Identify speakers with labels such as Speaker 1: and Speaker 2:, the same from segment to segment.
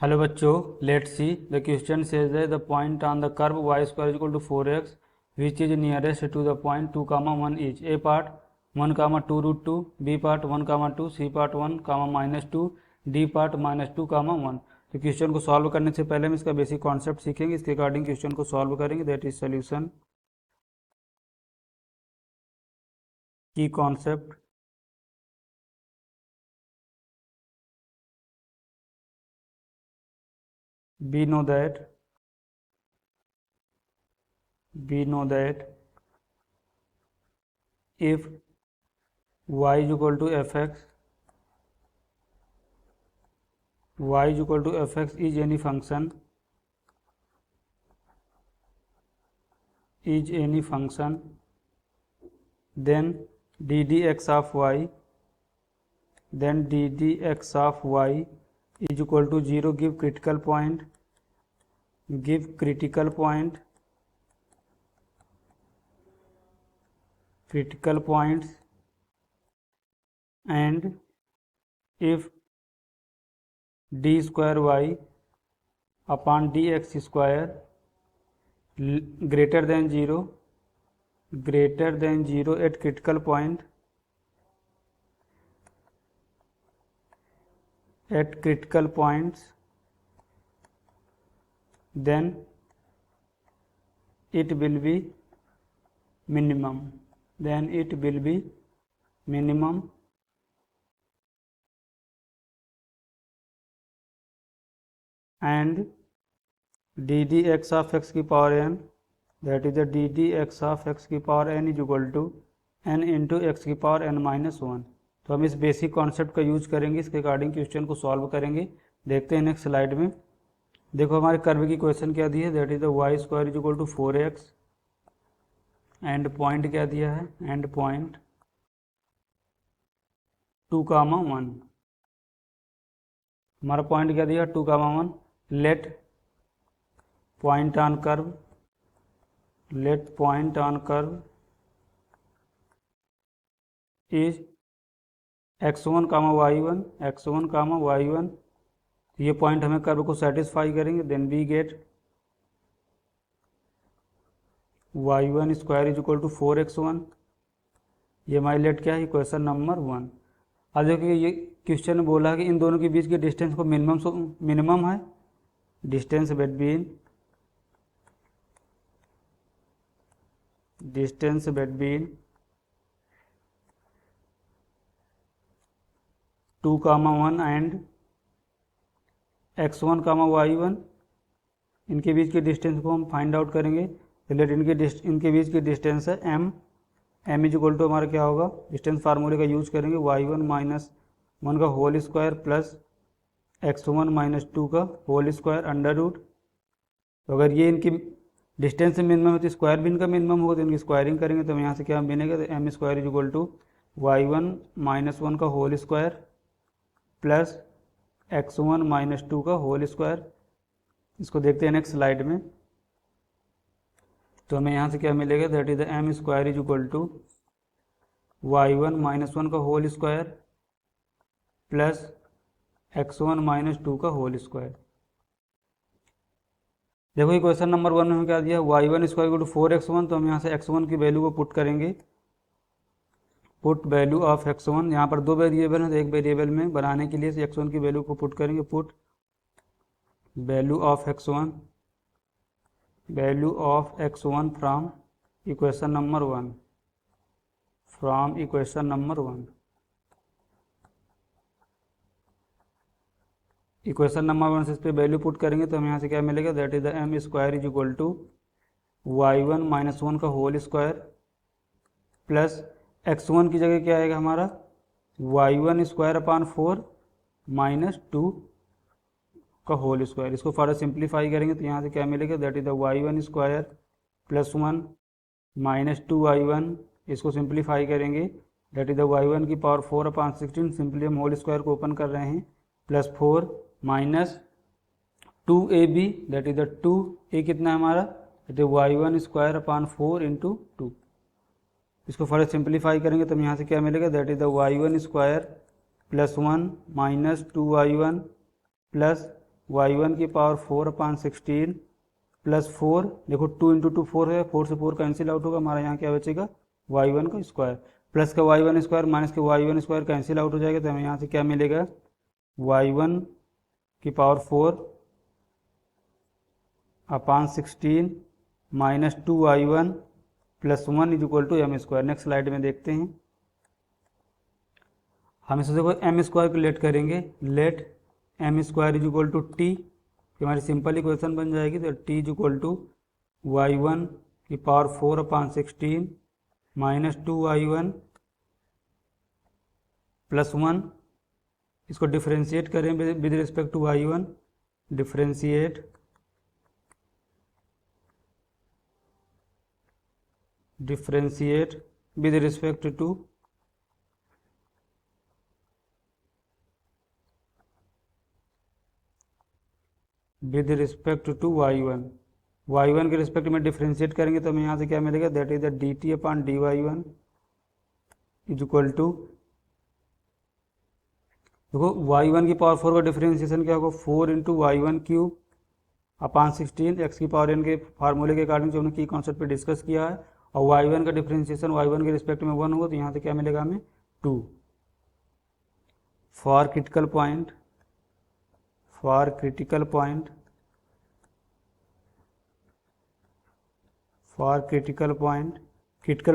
Speaker 1: Hello बच्चों, let's see the question says that the point on the curve y square equal to 4x which is nearest to the point 2, 1 is A part 1, 2 root 2, B part 1, 2, C part 1, -2, D part -2, 1। तो question को solve करने से पहले हम इसका basic concept सीखेंगे, इसके according question को सॉल्व करेंगे। दैट इज सोल्यूशन की concept. we know that if y is equal to fx is any function then ddx of y is equal to 0। give critical points and if d square y upon dx square greater than 0 at critical point then it will be minimum and ddx of x की power n, that is the ddx of x की power n is equal to n into x की power n minus 1। तो हम इस basic concept का use करेंगे, इसके according question को सॉल्व करेंगे। देखते हैं नेक्स्ट स्लाइड में। देखो हमारे कर्व की क्वेश्चन क्या दी है, that is the y square is equal to 4x and point क्या दिया है, एंड पॉइंट 2, 1। हमारा पॉइंट क्या दिया, 2, 1। Let point on curve is x1, y1। ये पॉइंट हमें कर्व को सेटिस्फाई करेंगे। Then we get y1 square is equal to 4x1। ये हमारी लेट क्या है, क्वेश्चन नंबर 1। अब देखिए ये क्वेश्चन में बोला है कि इन दोनों के बीच के डिस्टेंस को मिनिमम है। Distance between 2, 1 and x1, y1, इनके बीच के डिस्टेंस को हम फाइंड आउट करेंगे। रिलेट इनके बीच की डिस्टेंस है m इज इक्वल टू हमारा क्या होगा, डिस्टेंस फार्मूले का यूज करेंगे, y1 - 1 का होल स्क्वायर प्लस x1 - 2 का होल स्क्वायर अंडर रूट। तो अगर ये इनकी डिस्टेंस से मिनिमम है तो स्क्वायर भी इनका मिनिमम होगा, तो इनकी स्क्वायरिंग करेंगे तो हम यहाँ से क्या बनेगा, तो m square is equal to y1 - 1 का होल स्क्वायर प्लस x1 - 2 का होल स्क्वायर। इसको देखते हैं नेक्स्ट स्लाइड में। तो हमें यहाँ से क्या मिलेगा, that is the m square is equal to y1 - 1 का होल स्क्वायर प्लस x1 - 2 का होल स्क्वायर। देखो ये क्वेश्चन नंबर 1 में हमें क्या दिया, y1 square equal to 4x1। तो हम यहाँ से x1 की वैल्यू को पुट करेंगे, पुट वैल्यू ऑफ x1। यहाँ पर दो वेरिएबल है तो एक वेरिएबल में बनाने के लिए x1 की वैल्यू को पुट करेंगे, put value of x1 from equation number 1 equation number 1 से इस पर वैल्यू पुट करेंगे तो हम यहाँ से क्या मिलेगा, that is the m square is equal to y1 - 1 का होल स्क्वायर प्लस x1 की जगह क्या आएगा हमारा, y1 स्क्वायर अपॉन 4 - 2 का होल स्क्वायर। इसको फर्दर सिंप्लीफाई करेंगे तो यहाँ से क्या मिलेगा, that is the y1 square plus 1 - 2y1। इसको सिंप्लीफाई करेंगे, दैट इज द y1 की पावर 4 अपॉन 16। सिंपली हम होल स्क्वायर को ओपन कर रहे हैं, plus 4 minus 2ab, that is the 2a कितना है हमारा, that is y1 square upon 4 into 2। इसको फर्दर सिंप्लीफाई करेंगे तो हम यहाँ से क्या मिलेगा, that is the y1 square plus 1 - 2y1 plus y1 की पावर 4/16 प्लस 4, देखो 2 इंटू 2 4 है, 4 से 4 कैंसिल आउट होगा, हमारा यहाँ क्या बचेगा y1 का स्क्वायर, प्लस का y1 स्क्वायर माइनस के y1 स्क्वायर कैंसिल आउट हो जाएगा, तो हमें यहाँ से क्या मिलेगा y1 की power 4/16 minus 2y1 plus 1 is equal to m square. Next slide में देखते हैं, हम इसे देखो एम स्क्वायर को लेट करेंगे, let m square is equal to t, हमारी सिंपल इक्वेशन बन जाएगी, तो T is equal to y1 की पावर 4/16 माइनस 2y1 प्लस 1, इसको डिफ्रेंशिएट करें with respect to y1, differentiate with respect to y1, y1 के रिस्पेक्ट में डिफ्रेंशिएट करेंगे तो हमें यहाँ से क्या मिलेगा, that is the dt/dy1 is equal to, देखो y1 की पावर 4 का डिफ्रेंशिएशन क्या होगा 4 इंटू y1³ x की पावर n के फार्मूले के अकॉर्डिंग जो हमने की कॉन्सेप्ट पे डिस्कस किया है, और y1 का डिफ्रेंशिएशन y1 के रिस्पेक्ट में 1 होगा, तो यहाँ से क्या मिलेगा हमें 2। For critical point critical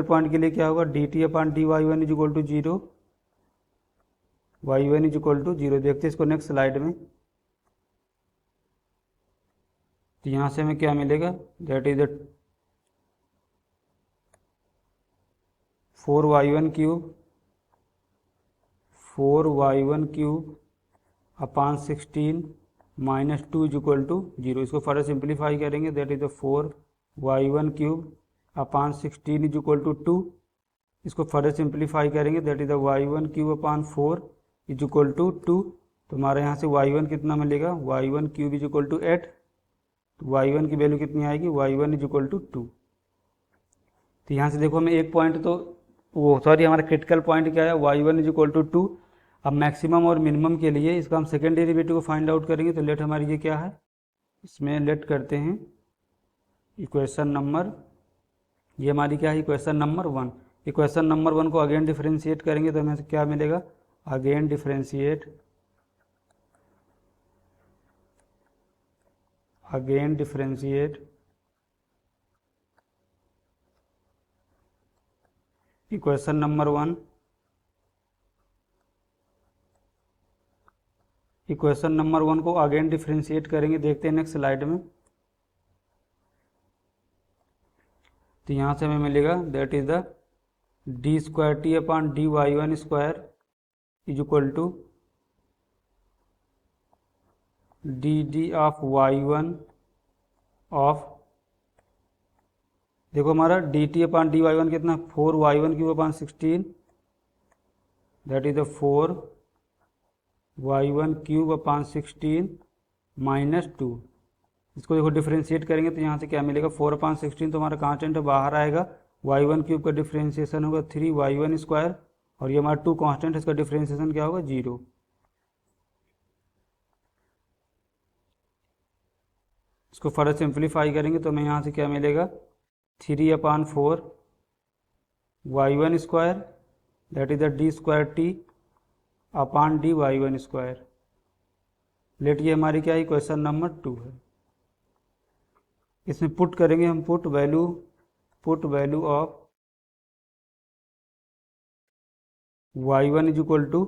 Speaker 1: point के लिए क्या होगा dt/dy1 is equal to 0, y1 is equal to 0। देखते हैं इसको नेक्स्ट स्लाइड में, तो यहाँ से हमें क्या मिलेगा, that is the 4y1³ minus 2 is equal to 0। इसको फर्दर सिंप्लीफाई करेंगे, that is the 4y1³ is equal to 2, इसको फर्दर सिंप्लीफाई करेंगे, that is the y1³ is equal to 2, तो हमारे यहाँ से y1 कितना मिलेगा y1³ इज इक्वल टू 8, तो y1 की वैल्यू कितनी आएगी y1 इज इक्वल टू 2। तो यहाँ से देखो हमें एक पॉइंट तो हमारा क्रिटिकल पॉइंट क्या है y1 इज इक्वल टू 2। अब मैक्सिमम और मिनिमम के लिए इसका हम सेकेंड डेरिवेटिव को फाइंड आउट करेंगे, तो लेट हमारी ये क्या है, इसमें लेट करते हैं इक्वेशन नंबर, ये हमारी क्या है इक्वेशन नंबर 1। इक्वेशन नंबर 1 को अगेन डिफरेंशिएट करेंगे तो हमें क्या मिलेगा, again differentiate equation number 1, equation number 1 को अगेन डिफरेंशिएट करेंगे, देखते हैं नेक्स्ट स्लाइड में, तो यहाँ से हमें मिलेगा that is the d²t/dy1² is equal to dd of y1 of, देखो हमारा dt/dy1 कितना 4y1³ that is the 4y1³ minus 2, इसको देखो डिफरेंशिएट करेंगे तो यहाँ से क्या मिलेगा 4/16, तो हमारा कांस्टेंट बाहर आएगा, y1³ का डिफरेंशिएशन होगा 3y1², और ये हमारा 2 कांस्टेंट है, इसका डिफरेंशिएशन क्या होगा 0। इसको फर्दर सिंप्लीफाई करेंगे तो हमें यहाँ से क्या मिलेगा 3/4 y1² that is the d²t/dy1²। Late ये हमारी क्या है क्वेश्चन नंबर 2 है। इसमें पुट करेंगे हम, put value of y1 is equal to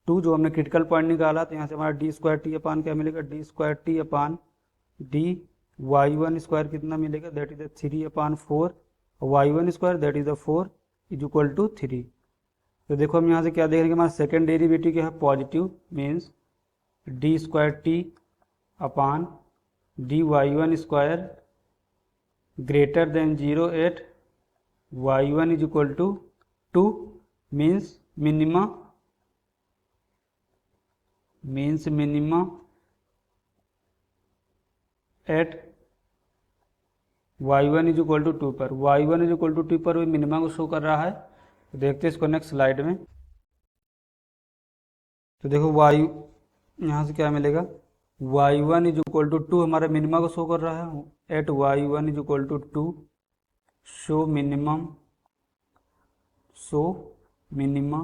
Speaker 1: 2, जो हमने क्रिटिकल पॉइंट निकाला, तो यहाँ से हमारा d²t/ क्या मिलेगा d²t/dy1² कितना मिलेगा, that is the 3/4 y1² that is the 4 is equal to 3। तो देखो हम यहाँ से क्या देख रहे हैं, हमारा सेकेंड डेरिवेटिव क्या है positive, means d²t/dy1² greater than 0 at y1 is equal to 2, means minima at y1 is equal to 2 पर, y1 इज इक्वल टू 2 पर वो मिनिमा को शो कर रहा है। तो देखते हैं इसको नेक्स्ट स्लाइड में, तो देखो y यहाँ से क्या मिलेगा y1 इज इक्वल टू 2 हमारा मिनिमा को शो कर रहा है, at y1 is equal to 2 show minimum, show minima.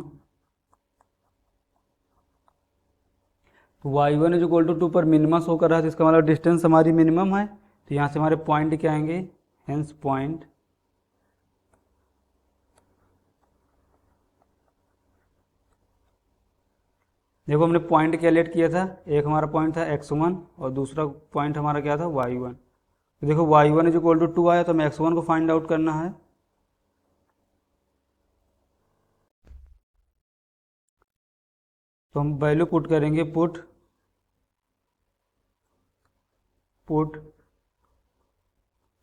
Speaker 1: तो y1 इज इक्वल टू 2 पर मिनिमा शो कर रहा है, तो इसका मतलब डिस्टेंस हमारी मिनिमम है, तो यहाँ से हमारे पॉइंट क्या आएंगे, हेंस पॉइंट देखो हमने पॉइंट क्या लेट किया था, एक हमारा पॉइंट था x1 और दूसरा पॉइंट हमारा क्या था y1। तो देखो y1 इज इक्वल टू 2 आया, तो हमें x1 को फाइंड आउट करना है। तो हम वैल्यू पुट करेंगे, put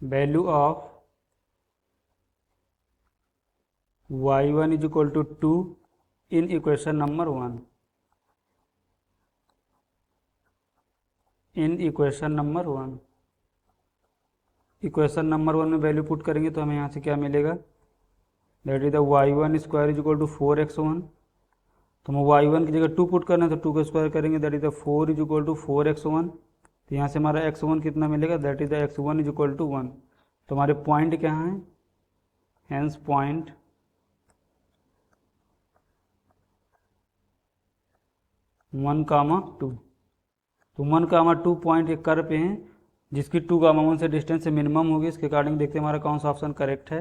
Speaker 1: value of y1 is equal to 2 in equation number 1, in equation number 1। Equation number 1 में वैल्यू पुट करेंगे तो हमें यहाँ से क्या मिलेगा, that is the y1 square is equal to 4x1। तो हमें y1 की जगह 2 पुट करना है, तो 2 का स्क्वायर करेंगे, that is the 4 is equal to 4x1। तो यहाँ से हमारा x1 कितना मिलेगा, that is the x1 is equal to 1। तो हमारे पॉइंट क्या हैं, हेंस पॉइंट 1,2। तो 1,2 पॉइंट एक कर्व पे हैं जिसकी 2,1 से डिस्टेंस से मिनिमम होगी। इसके अकॉर्डिंग देखते हैं हमारा कौन सा ऑप्शन करेक्ट है।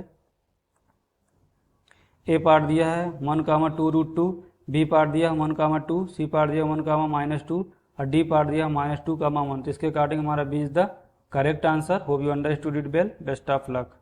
Speaker 1: ए पार्ट दिया है 1,2√2, बी पार्ट दिया है 1,2, सी पार्ट दिया 1,-2 और डी पार्ट दिया -2,1। तो इसके अकॉर्डिंग हमारा B is the correct answer. Hope you understood it well. Best of luck.